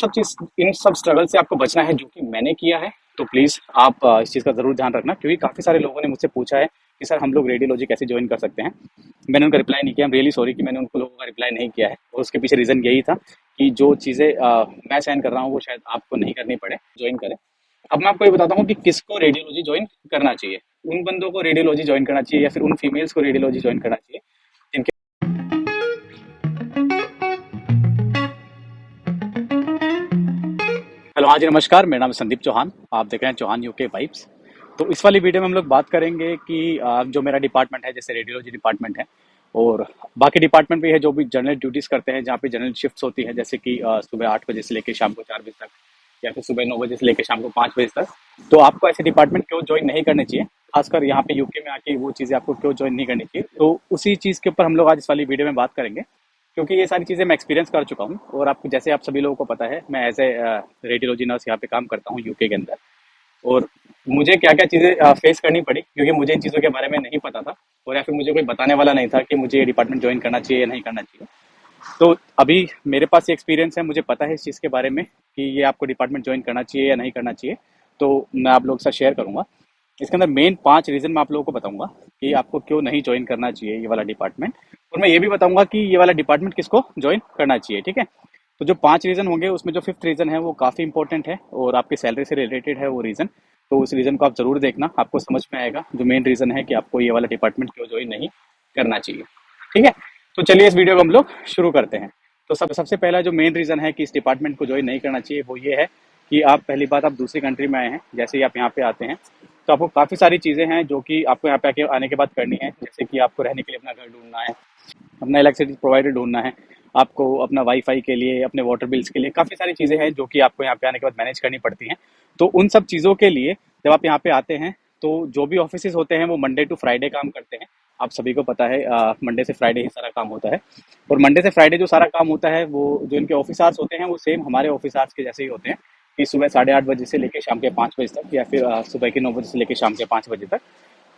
इन सब स्ट्रगल से आपको बचना है जो कि मैंने किया है। तो प्लीज़ आप इस चीज़ का ज़रूर ध्यान रखना, क्योंकि काफ़ी सारे लोगों ने मुझसे पूछा है कि सर हम लोग रेडियोलॉजी कैसे ज्वाइन कर सकते हैं। मैंने उनका रिप्लाई नहीं किया। आई एम रियली सॉरी कि मैंने उनको लोगों का रिप्लाई नहीं किया है, और उसके पीछे रीज़न यही था कि जो चीज़ें मैं सहन कर रहा हूँ वो शायद आपको नहीं करनी पड़े, ज्वाइन करें। अब मैं आपको ये बताता हूँ कि किसको रेडियोलॉजी ज्वाइन करना चाहिए। उन बंदों को रेडियोलॉजी ज्वाइन करना चाहिए या फिर उन फीमेल्स को रेडियोलॉजी ज्वाइन करना चाहिए जिनके। हेलो, हाँ जी, नमस्कार। मेरा नाम है संदीप चौहान। आप देख रहे हैं चौहान यूके वाइब्स। तो इस वाली वीडियो में हम लोग बात करेंगे कि जो मेरा डिपार्टमेंट है, जैसे रेडियोलॉजी डिपार्टमेंट है, और बाकी डिपार्टमेंट भी है जो भी जनरल ड्यूटीज करते हैं, जहाँ पे जनरल शिफ्ट्स होती है, जैसे कि सुबह 8 बजे से लेकर शाम को 4 बजे तक, या फिर सुबह 9 बजे से लेकर शाम को 5 बजे तक। तो आपको ऐसे डिपार्टमेंट क्यों ज्वाइन नहीं करने चाहिए, खासकर यहाँ पे यूके में आके वो चीज़ें आपको क्यों ज्वाइन नहीं करनी चाहिए, तो उसी चीज़ के ऊपर हम लोग आज इस वाली वीडियो में बात करेंगे। क्योंकि ये सारी चीज़ें मैं एक्सपीरियंस कर चुका हूँ, और आपको जैसे आप सभी लोगों को पता है, मैं एज ए रेडियोलॉजी नर्स यहाँ पे काम करता हूँ यूके के अंदर। और मुझे क्या क्या चीज़ें फेस करनी पड़ी, क्योंकि मुझे इन चीज़ों के बारे में नहीं पता था, और या फिर मुझे कोई बताने वाला नहीं था कि मुझे ये डिपार्टमेंट ज्वाइन करना चाहिए या नहीं करना चाहिए। तो अभी मेरे पास ये एक्सपीरियंस है, मुझे पता है इस चीज़ के बारे में कि ये आपको डिपार्टमेंट ज्वाइन करना चाहिए या नहीं करना चाहिए। तो मैं आप लोगों के साथ शेयर करूंगा। इसके अंदर मेन 5 रीज़न मैं आप लोगों को बताऊंगा कि आपको क्यों नहीं ज्वाइन करना चाहिए ये वाला डिपार्टमेंट। और मैं ये भी बताऊंगा कि ये वाला डिपार्टमेंट किसको ज्वाइन करना चाहिए, ठीक है। तो जो 5 रीज़न होंगे उसमें जो फिफ्थ रीज़न है वो काफ़ी इंपॉर्टेंट है, और आपकी सैलरी से रिलेटेड है वो रीज़न। तो उस रीज़न को आप ज़रूर देखना, आपको समझ में आएगा जो मेन रीज़न है कि आपको ये वाला डिपार्टमेंट क्यों ज्वाइन नहीं करना चाहिए, ठीक है। तो चलिए इस वीडियो को हम लोग शुरू करते हैं। तो सबसे पहला जो मेन रीज़न है कि इस डिपार्टमेंट को ज्वाइन नहीं करना चाहिए वो ये है कि आप पहली बात, आप दूसरी कंट्री में आए हैं। जैसे ही आप यहाँ पे आते हैं तो आपको काफ़ी सारी चीज़ें हैं जो कि आपको यहाँ पे आने के बाद करनी है। जैसे कि आपको रहने के लिए अपना घर ढूंढना है, अपना इलेक्ट्रिसिटी प्रोवाइडर ढूंढना है, आपको अपना वाईफाई के लिए, अपने वाटर बिल्स के लिए काफ़ी सारी चीज़ें हैं जो कि आपको यहाँ पे आने के बाद मैनेज करनी पड़ती हैं। तो उन सब चीज़ों के लिए जब आप यहाँ पे आते हैं, तो जो भी ऑफिसेज होते हैं वो मंडे टू फ्राइडे काम करते हैं। आप सभी को पता है मंडे से फ्राइडे ही सारा काम होता है। और मंडे से फ्राइडे जो सारा काम होता है वो जो इनके ऑफिस आवर्स होते हैं वो सेम हमारे ऑफिस आवर्स के जैसे ही होते हैं, कि सुबह 8:30 बजे से लेकर शाम के 5 बजे तक, या फिर सुबह के 9 बजे से लेकर शाम के 5 बजे तक।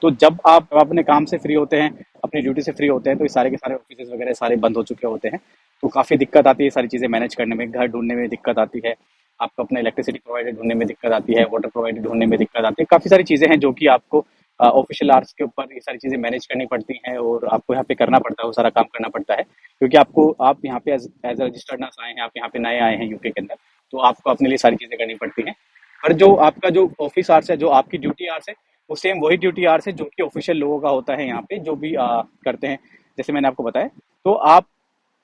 तो जब आप अपने काम से फ्री होते हैं, अपनी ड्यूटी से फ्री होते हैं, तो ये सारे के सारे ऑफिस वगैरह सारे बंद हो चुके होते हैं। तो काफ़ी दिक्कत आती है सारी चीज़ें मैनेज करने में, घर ढूंढने में दिक्कत आती है, आपको अपना इलेक्ट्रिसिटी प्रोवाइडर ढूंढने में दिक्कत आती है, वाटर प्रोवाइडर ढूंढने में दिक्कत आती है। काफ़ी सारी चीज़ें हैं जो कि आपको ऑफिशियल आवर्स के ऊपर ये सारी चीज़ें मैनेज करनी पड़ती हैं, और आपको यहाँ पे करना पड़ता है, वो सारा काम करना पड़ता है। क्योंकि आप यहाँ पे एज एज रजिस्टर्ड नर्स आए हैं, आप यहाँ पे नए आए हैं यूके के अंदर, तो आपको अपने लिए सारी चीज़ें करनी पड़ती हैं। पर जो आपका जो ऑफिस आवर्स है, जो आपकी ड्यूटी आवर्स है, वो सेम वही ड्यूटी आवर्स है जो कि ऑफिशियल लोगों का होता है यहाँ पे, जो भी करते हैं। जैसे मैंने आपको बताया। तो आप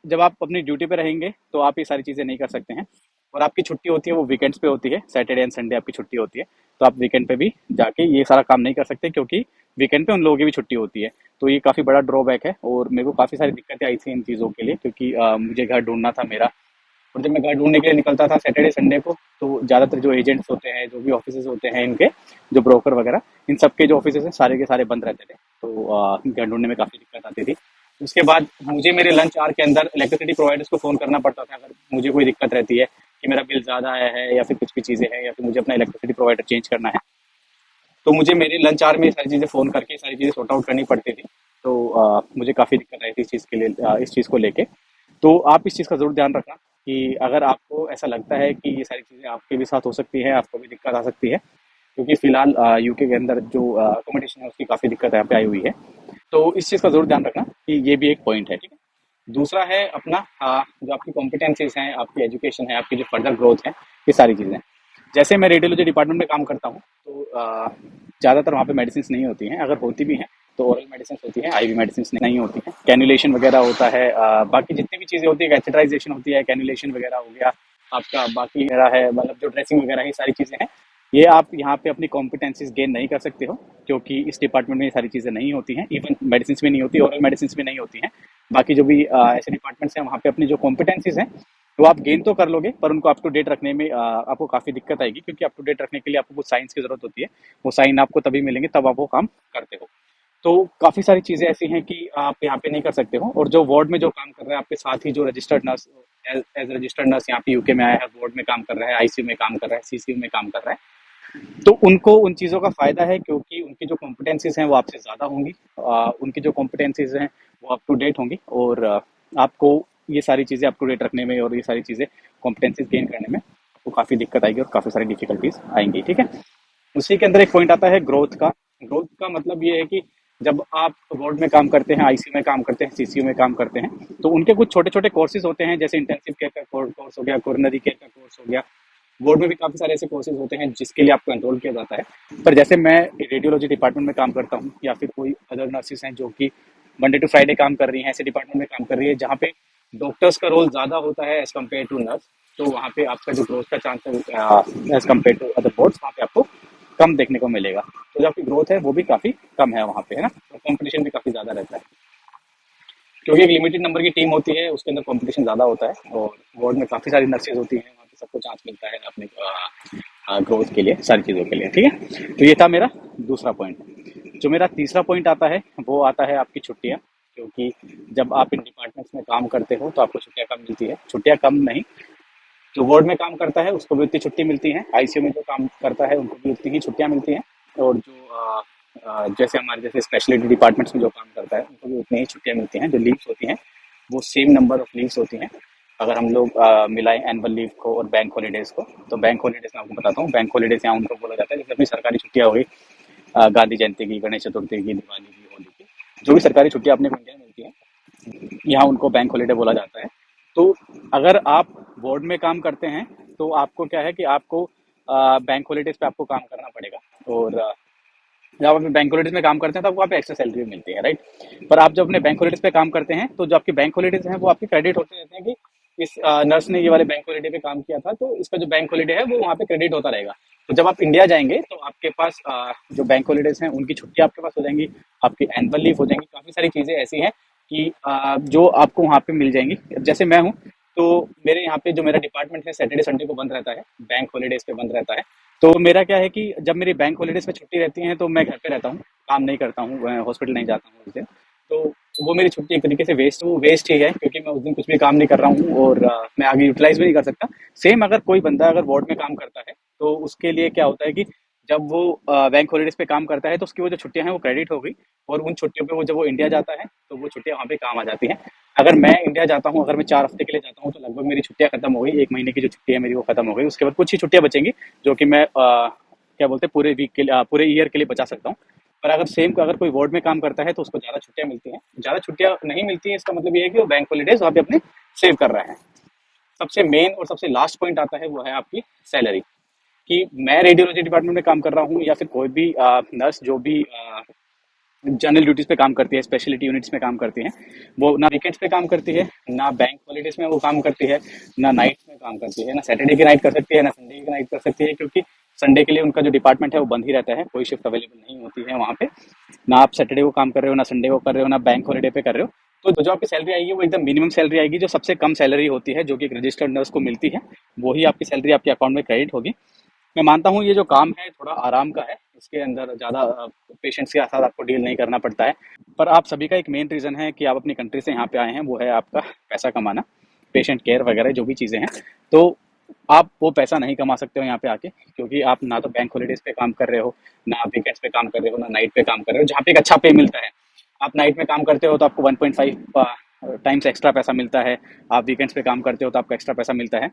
जब आप अपनी ड्यूटी पे रहेंगे तो आप ये सारी चीज़ें नहीं कर सकते हैं। और आपकी छुट्टी होती है वो वीकेंड्स पे होती है, सैटरडे एंड संडे आपकी छुट्टी होती है। तो आप वीकेंड पे भी जाके ये सारा काम नहीं कर सकते, क्योंकि वीकेंड पे उन लोगों की भी छुट्टी होती है। तो ये काफ़ी बड़ा ड्रॉबैक है, और मेरे को काफ़ी सारी दिक्कतें आई थी इन चीज़ों के लिए, क्योंकि मुझे घर ढूंढना था मेरा। और जब मैं घर ढूंढने के लिए निकलता था सैटरडे संडे को, तो ज़्यादातर जो एजेंट्स होते हैं, जो भी ऑफिसेज होते हैं इनके, जो ब्रोकर वगैरह, इन सबके जो ऑफिसेज हैं सारे के सारे बंद रहते थे। तो घर ढूंढने में काफ़ी दिक्कत आती थी। उसके बाद मुझे मेरे लंच आवर के अंदर इलेक्ट्रिसिटी प्रोवाइडर्स को फ़ोन करना पड़ता था, अगर मुझे कोई दिक्कत रहती है कि मेरा बिल ज़्यादा आया है, या फिर कुछ भी चीज़ें हैं, या फिर मुझे अपना इलेक्ट्रिसिटी प्रोवाइडर चेंज करना है। तो मुझे मेरे लंच आवर में ये सारी चीज़ें फ़ोन करके सारी चीज़ें सॉर्ट आउट करनी पड़ती थी। तो मुझे काफ़ी दिक्कत आई थी इस चीज़ के लिए, इस चीज़ को लेके। तो आप इस चीज़ का ज़रूर ध्यान रखना कि अगर आपको ऐसा लगता है कि ये सारी चीज़ें आपके भी साथ हो सकती हैं, आपको भी दिक्कत आ सकती है, क्योंकि फिलहाल यूके के अंदर जो अकोमोडेशन है उसकी काफ़ी दिक्कत यहाँ पे आई हुई है। तो इस चीज़ का ज़रूर ध्यान रखना कि ये भी एक पॉइंट है, ठीक है। दूसरा है अपना जो आपकी कॉम्पिटेंसीज हैं, आपकी एजुकेशन है, आपकी जो फर्दर ग्रोथ है, ये सारी चीज़ें। जैसे मैं रेडियोलॉजी डिपार्टमेंट में काम करता हूँ, तो ज़्यादातर वहाँ पे मेडिसिन नहीं होती हैं। अगर होती भी हैं तो ओरल मेडिसिन होती हैं, आईवी मेडिसिन नहीं होती हैं। कैनुलेशन वगैरह होता है, बाकी जितनी भी चीज़ें होती है, कैथेटराइजेशन होती है, कैनुलेशन वगैरह हो गया आपका, बाकी मेरा है मतलब जो ड्रेसिंग वगैरह ये सारी चीज़ें हैं, ये आप यहाँ पे अपनी कॉम्पिटेंसीज गेन नहीं कर सकते हो, क्योंकि इस डिपार्टमेंट में ये सारी चीज़ें नहीं होती हैं। इवन मेडिसिन में नहीं होती, ओरल मेडिसिन में नहीं होती हैं। बाकी जो भी ऐसे डिपार्टमेंट्स हैं वहाँ पे अपनी जो कॉम्पिटेंसीज हैं वो आप गेन तो कर लोगे, पर उनको अप टू डेट रखने में आपको काफ़ी दिक्कत आएगी, क्योंकि अप टू डेट रखने के लिए आपको कुछ साइंस की ज़रूरत होती है। वो साइन आपको तभी मिलेंगे तब आप वो काम करते हो। तो काफ़ी सारी चीज़ें ऐसी हैं कि आप यहाँ पे नहीं कर सकते हो। और जो वार्ड में जो काम कर रहा है आपके साथ ही, जो registered nurse as registered nurse यहाँ पे यूके में आया है, वार्ड में काम कर रहा है, आईसीयू में काम कर रहा है, सीसीयू में काम कर रहा है, तो उनको उन चीज़ों का फ़ायदा है, क्योंकि उनकी जो कॉम्पिटेंसीज हैं वो आपसे ज़्यादा होंगी। उनकी जो कॉम्पिटेंसीज हैं वो अप टू डेट होंगी, और आपको ये सारी चीज़ें अप टू डेट रखने में और ये सारी चीज़ें कॉम्पिटेंसीज गेन करने में आपको काफ़ी दिक्कत आएगी और काफ़ी सारी डिफिकल्टीज आएंगी, ठीक है। उसी के अंदर एक पॉइंट आता है ग्रोथ का। ग्रोथ का मतलब ये है कि जब आप वार्ड में काम करते हैं, आईसीयू में काम करते हैं, सीसीयू में काम करते हैं, तो उनके कुछ छोटे छोटे कोर्सेज होते हैं, जैसे इंटेंसिव केयर का कोर्स हो गया, कोरोनरी केयर का कोर्स हो गया। वार्ड में भी काफ़ी सारे ऐसे कोर्सेज होते हैं जिसके लिए आपको एनरोल किया जाता है। पर जैसे मैं रेडियोलॉजी डिपार्टमेंट में काम करता हूँ, या फिर कोई अदर नर्सेज हैं जो कि मंडे टू फ्राइडे काम कर रही हैं, ऐसे डिपार्टमेंट में काम कर रही है जहाँ पे डॉक्टर्स का रोल ज़्यादा होता है एज कम्पेयर टू नर्स, तो वहाँ पे आपका जो ग्रोथ का चांस है as compare to other boards, वहाँ पे आपको कम देखने को मिलेगा। तो जो आपकी ग्रोथ है वो भी काफ़ी कम है वहाँ पे, है ना। और कंपटीशन भी काफ़ी ज़्यादा रहता है, क्योंकि एक लिमिटेड नंबर की टीम होती है, उसके अंदर कंपटीशन ज़्यादा होता है, और वार्ड में काफ़ी सारी नर्सेज होती हैं, वहाँ पे सबको चांस मिलता है अपने ग्रोथ के लिए, सारी चीज़ों के लिए, ठीक है। तो ये था मेरा दूसरा पॉइंट। जो मेरा तीसरा पॉइंट आता है वो आता है आपकी छुट्टियाँ, क्योंकि जब आप इन डिपार्टमेंट्स में काम करते हो तो आपको छुट्टियाँ कम मिलती है। छुट्टियाँ कम नहीं, जो वार्ड में काम करता है उसको भी उतनी छुट्टी मिलती है, आईसीयू में जो काम करता है उनको भी उतनी ही छुट्टियाँ मिलती हैं, और जो जैसे हमारे जैसे स्पेशलिटी डिपार्टमेंट्स में जो काम करता है उनको भी उतनी ही छुट्टियाँ मिलती हैं। जो लीव्स होती हैं वो सेम नंबर ऑफ लीव्स होती हैं। अगर हम लोग मिलाएं एनुअल लीव को और बैंक हॉलीडेज को, तो बैंक हॉलीडेज मैं आपको बताता हूँ। बैंक हॉलीडेज यहाँ उनको बोला जाता है जैसे अपनी सरकारी छुट्टियाँ हो गई, गांधी जयंती की, गणेश चतुर्थी की, दिवाली की, होली की, जो भी सरकारी छुट्टियाँ अपने को इंडिया में मिलती हैं, यहाँ उनको बैंक हॉलीडे बोला जाता है। तो अगर आप वार्ड में काम करते हैं तो आपको क्या है कि आपको बैंक हॉलीडेज पे आपको काम करना पड़ेगा, और जब आप अपने बैंक हॉलीडेज में काम करते हैं तो आपको वहाँ पे एक्स्ट्रा सैलरी भी मिलती है, राइट। पर आप जब अपने बैंक हॉलीडेज पे काम करते हैं तो जो आपके बैंक हॉलीडेज हैं वो आपके क्रेडिट होते रहते हैं, कि इस नर्स ने ये वाले बैंक हॉलीडे पे काम किया था, तो इसका जो बैंक हॉलीडे है वो वहाँ पे क्रेडिट होता रहेगा। तो जब आप इंडिया जाएंगे तो आपके पास जो बैंक हॉलीडेज हैं उनकी छुट्टी आपके पास हो जाएंगी, आपकी एनुअल लीव हो जाएंगी, काफ़ी सारी चीज़ें ऐसी हैं कि जो आपको वहाँ पे मिल जाएंगी। जैसे मैं हूँ, तो मेरे यहाँ पे जो मेरा डिपार्टमेंट है सैटरडे संडे को बंद रहता है, बैंक हॉलीडेज पे बंद रहता है। तो मेरा क्या है कि जब मेरी बैंक हॉलीडेज पे छुट्टी रहती है तो मैं घर पे रहता हूँ, काम नहीं करता हूँ, मैं हॉस्पिटल नहीं जाता हूँ उस दिन। तो वो मेरी छुट्टी एक तरीके से वेस्ट ही है, क्योंकि मैं उस दिन कुछ भी काम नहीं कर रहा हूँ, और मैं आगे यूटिलाइज भी नहीं कर सकता। सेम अगर कोई बंदा अगर वार्ड में काम करता है तो उसके लिए क्या होता है कि जब वो बैंक हॉलीडेज पे काम करता है तो उसकी वो जो छुट्टियां हैं वो क्रेडिट हो गई, और उन छुट्टियों पे वो जब वो इंडिया जाता है तो वो छुट्टियां वहाँ पे काम आ जाती हैं। अगर मैं इंडिया जाता हूँ, अगर मैं 4 हफ्ते के लिए जाता हूँ, तो लगभग मेरी छुट्टियां खत्म हो गई, 1 महीने की जो छुट्टी है मेरी वो खत्म हो गई। उसके बाद कुछ ही छुट्टियां बचेंगी जो कि मैं क्या बोलते हैं पूरे वीक के लिए, पूरे ईयर के लिए बचा सकता हूँ। पर अगर कोई वार्ड में काम करता है तो उसको ज़्यादा छुट्टियां मिलती हैं। ज़्यादा छुट्टियां नहीं मिलती हैं इसका मतलब ये है कि वो बैंक हॉलीडेज वहाँ पे अपने सेव कर रहे हैं। सबसे मेन और सबसे लास्ट पॉइंट आता है वो है आपकी सैलरी, कि मैं रेडियोलॉजी डिपार्टमेंट में काम कर रहा हूँ, या फिर कोई भी नर्स जो भी जनरल ड्यूटीज पे काम करती है, स्पेशलिटी यूनिट्स में काम करती हैं, वो ना वीकेंड्स पे काम करती है, ना बैंक हॉलीडेज में वो काम करती है, ना नाइट्स में काम करती है, ना सैटरडे की नाइट कर सकती है, ना संडे की नाइट कर सकती है, क्योंकि संडे के लिए उनका जो डिपार्टमेंट है वो बंद ही रहता है, कोई शिफ्ट अवेलेबल नहीं होती है वहाँ पे। ना आप सैटरडे को काम कर रहे हो, ना संडे को कर रहे हो, ना बैंक हॉलीडे पे कर रहे हो। तो जो आपकी सैलरी आएगी वो एकदम मिनिमम सैलरी आएगी, जो सबसे कम सैलरी होती है, जो कि एक रजिस्टर्ड नर्स को मिलती है, वही आपकी सैलरी आपके अकाउंट में क्रेडिट होगी। मैं मानता हूँ ये जो काम है थोड़ा आराम का है, इसके अंदर ज़्यादा पेशेंट्स के साथ आपको डील नहीं करना पड़ता है। पर आप सभी का एक मेन रीज़न है कि आप अपनी कंट्री से यहाँ पे आए हैं, वो है आपका पैसा कमाना, पेशेंट केयर वगैरह जो भी चीज़ें हैं। तो आप वो पैसा नहीं कमा सकते हो यहाँ पे आके, क्योंकि आप ना तो बैंक हॉलीडेज पे काम कर रहे हो, ना आप वीकेंड्स पे काम कर रहे हो, ना नाइट पे काम कर रहे हो, जहाँ पे एक अच्छा पे मिलता है। आप नाइट में काम करते हो तो आपको 1.5 टाइम्स एक्स्ट्रा पैसा मिलता है, आप वीकेंड्स पे काम करते हो तो आपको एक्स्ट्रा पैसा मिलता है।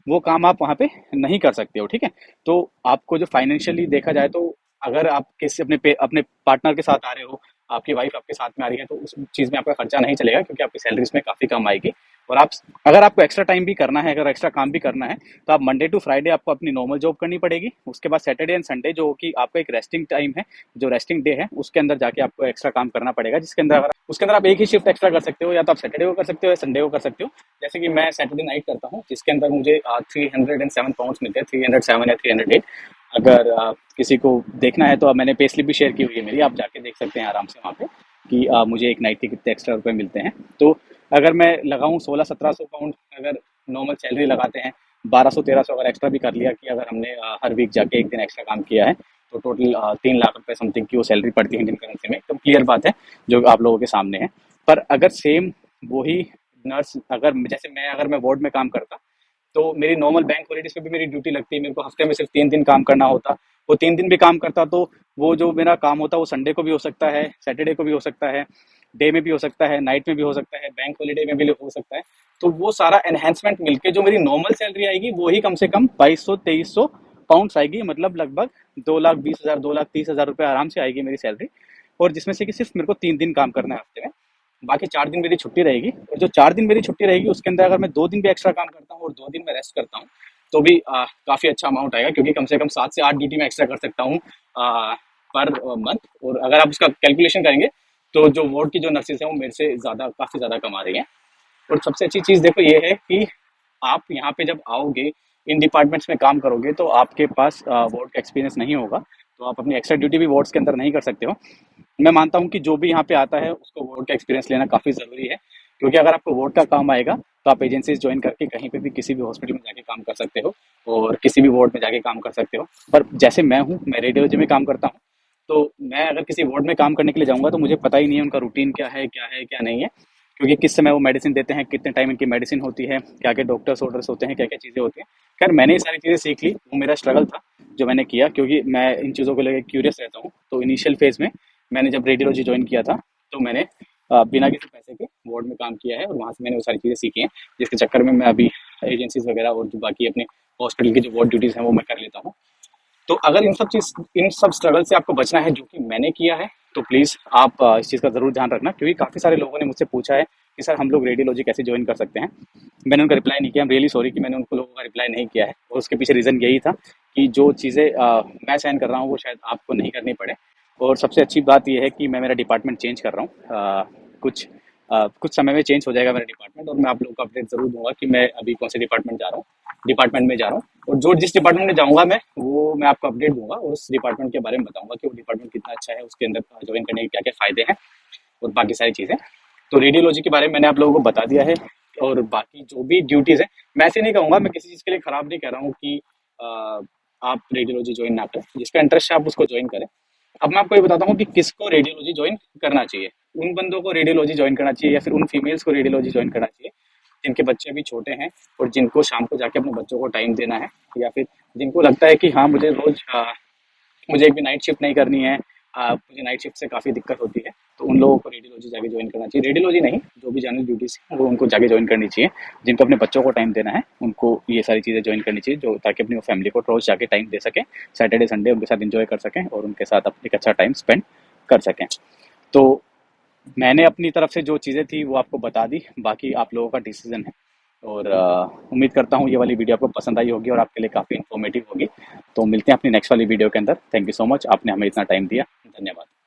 वो काम आप वहाँ पे नहीं कर सकते हो, ठीक है। तो आपको जो फाइनेंशियली देखा जाए, तो अगर आप किसी अपने पार्टनर के साथ आ रहे हो, आपकी वाइफ आपके साथ में आ रही है, तो उस चीज़ में आपका खर्चा नहीं चलेगा, क्योंकि आपकी सैलरी इसमें काफ़ी कम आएगी। और आप अगर आपको एक्स्ट्रा टाइम भी करना है, अगर एक्स्ट्रा काम भी करना है, तो आप मंडे टू फ्राइडे आपको अपनी नॉर्मल जॉब करनी पड़ेगी। उसके बाद सैटरडे एंड संडे जो कि आपका एक रेस्टिंग टाइम है, जो रेस्टिंग डे है, उसके अंदर जाके आपको एक्स्ट्रा काम करना पड़ेगा, जिसके अंदर अगर उसके अंदर आप एक ही शिफ्ट एक्स्ट्रा कर सकते हो, या तो आप सैटरडे को कर सकते हो या संडे को कर सकते हो। जैसे कि मैं सैटरडे नाइट करता हूँ, जिसके अंदर मुझे 307 पाउंड्स मिलते हैं, 307 या 308। अगर किसी को देखना है तो अब मैंने पे स्लिप भी शेयर की हुई है मेरी, आप जाके देख सकते हैं आराम से वहाँ पे कि मुझे एक नाइट के कितने एक्स्ट्रा रुपए मिलते हैं। तो अगर मैं लगाऊँ 1600-1700 पाउंड, अगर नॉर्मल सैलरी लगाते हैं, 1200-1300 अगर एक्स्ट्रा भी कर लिया कि अगर हमने हर वीक जाके एक दिन एक्स्ट्रा काम किया है, तो टोटल 3 लाख रुपए समथिंग की वो सैलरी पड़ती है इंडियन करेंसी में। एकदम क्लियर बात है जो आप लोगों के सामने है। पर अगर सेम वही नर्स, अगर मैं वार्ड में काम करता, तो मेरी नॉर्मल बैंक हॉलीडेज पे भी मेरी ड्यूटी लगती है, मेरे को हफ्ते में सिर्फ 3 दिन काम करना होता। वो 3 दिन भी काम करता तो वो जो मेरा काम होता वो संडे को भी हो सकता है, सैटरडे को भी हो सकता है, डे में भी हो सकता है, नाइट में भी हो सकता है, बैंक हॉलीडे में भी हो सकता है। तो वो सारा एनहेंसमेंट मिलके जो मेरी नॉर्मल सैलरी आएगी वो ही कम से कम 2200-2300 पाउंड्स आएगी, मतलब लगभग 2,20,000 2,30,000 रुपये आराम से आएगी मेरी सैलरी। और जिसमें से कि सिर्फ मेरे को 3 दिन काम करना है हफ्ते में, बाकी 4 दिन मेरी छुट्टी रहेगी। और जो 4 दिन मेरी छुट्टी रहेगी उसके अंदर अगर मैं 2 दिन भी एक्स्ट्रा काम करता हूँ और 2 दिन में रेस्ट करता हूँ तो भी काफी अच्छा अमाउंट आएगा, क्योंकि कम से कम 7 से 8 ड्यूटी में एक्स्ट्रा कर सकता हूँ पर मंथ। और अगर आप उसका कैलकुलेशन करेंगे तो जो वार्ड की जो नर्सेज हैं वो मेरे से ज्यादा, काफी ज्यादा कमा रही हैं। और सबसे अच्छी चीज देखो ये है कि आप यहाँ पे जब आओगे, इन डिपार्टमेंट्स में काम करोगे, तो आपके पास वार्ड का एक्सपीरियंस नहीं होगा, तो आप अपनी एक्स्ट्रा ड्यूटी भी वार्ड्स के अंदर नहीं कर सकते हो। मैं मानता हूँ कि जो भी यहाँ पे आता है उसको वार्ड का एक्सपीरियंस लेना काफी जरूरी है, क्योंकि अगर आपको वार्ड का काम आएगा तो आप एजेंसीज ज्वाइन करके कहीं पे भी किसी भी हॉस्पिटल में जाके काम कर सकते हो और किसी भी वार्ड में जाके काम कर सकते हो। पर जैसे मैं हूँ, मैं रेडियोलॉजी में काम करता हूँ, तो मैं अगर किसी वार्ड में काम करने के लिए जाऊंगा तो मुझे पता ही नहीं है उनका रूटीन क्या है, क्या है क्या नहीं है, क्योंकि किस समय वो मेडिसिन देते हैं, कितने टाइम इनकी मेडिसिन होती है, क्या क्या डॉक्टर्स ऑर्डर्स होते हैं, क्या क्या चीज़ें होती हैं। खैर मैंने ये सारी चीज़ें सीख ली, वो मेरा स्ट्रगल था जो मैंने किया, क्योंकि मैं इन चीज़ों को लेकर क्यूरियस रहता हूँ। तो इनिशियल फेज में मैंने जब रेडियोलॉजी ज्वाइन किया था तो मैंने बिना किसी पैसे के वार्ड में काम किया है और वहाँ से मैंने वो सारी चीज़ें सीखी हैं, जिसके चक्कर में मैं अभी एजेंसीज वगैरह और जो बाकी अपने हॉस्पिटल की जो वार्ड ड्यूटीज़ हैं वो मैं कर लेता हूँ। तो अगर इन सब स्ट्रगल से आपको बचना है जो कि मैंने किया है, तो प्लीज़ आप इस चीज़ का ज़रूर ध्यान रखना, क्योंकि काफ़ी सारे लोगों ने मुझसे पूछा है कि सर हम लोग रेडियोलॉजी कैसे ज्वाइन कर सकते हैं। मैंने उनका रिप्लाई नहीं किया। आई एम रियली सॉरी कि मैंने उनको लोगों का रिप्लाई नहीं किया है, और उसके पीछे रीज़न यही था कि जो चीज़ें मैं सहन कर रहा हूँ वो शायद आपको नहीं करनी पड़े। और सबसे अच्छी बात यह है कि मैं मेरा डिपार्टमेंट चेंज कर रहा हूँ। कुछ समय में चेंज हो जाएगा मेरा डिपार्टमेंट, और मैं आप लोगों को अपडेट ज़रूर दूंगा कि मैं अभी कौन से डिपार्टमेंट में जा रहा हूँ। और जो जिस डिपार्टमेंट में जाऊंगा मैं आपको अपडेट दूंगा और उस डिपार्टमेंट के बारे में बताऊंगा कि वो डिपार्टमेंट कितना अच्छा है, उसके अंदर ज्वाइन करने के क्या क्या फायदे हैं और बाकी सारी चीज़ें। तो रेडियोलॉजी के बारे में मैंने आप लोगों को बता दिया है। और बाकी जो भी ड्यूटीज़ है, मैं ऐसे नहीं कहूँगा, मैं किसी चीज़ के लिए ख़राब नहीं कह रहा हूँ कि आप रेडियोलॉजी ज्वाइन ना करें, जिसका इंटरेस्ट है आप उसको ज्वाइन करें। अब मैं आपको ये बताता हूँ कि किसको रेडियोलॉजी ज्वाइन करना चाहिए। उन बंदों को रेडियोलॉजी ज्वाइन करना चाहिए या फिर उन फीमेल्स को रेडियोलॉजी ज्वाइन करना चाहिए जिनके बच्चे अभी छोटे हैं और जिनको शाम को जाके अपने बच्चों को टाइम देना है, या फिर जिनको लगता है कि हाँ मुझे एक भी नाइट शिफ्ट नहीं करनी है, मुझे नाइट शिफ्ट से काफ़ी दिक्कत होती है, तो उन लोगों को रेडियोलॉजी जाके ज्वाइन करना चाहिए। रेडियोलॉजी नहीं, जो भी जनरल ड्यूटीज हैं वो उनको जाके ज्वाइन करनी चाहिए। जिनको अपने बच्चों को टाइम देना है उनको ये सारी चीज़ें ज्वाइन करनी चाहिए, जो ताकि अपनी फैमिली को रोज जाके टाइम दे सकें, सैटरडे संडे उनके साथ इंजॉय कर सकें और उनके साथ एक अच्छा टाइम स्पेंड कर सकें। तो मैंने अपनी तरफ से जो चीज़ें थी वो आपको बता दी, बाकी आप लोगों का डिसीजन है। और उम्मीद करता हूँ ये वाली वीडियो आपको पसंद आई होगी और आपके लिए काफ़ी इन्फॉर्मेटिव होगी। तो मिलते हैं अपनी नेक्स्ट वाली वीडियो के अंदर। थैंक यू सो मच, आपने हमें इतना टाइम दिया। धन्यवाद।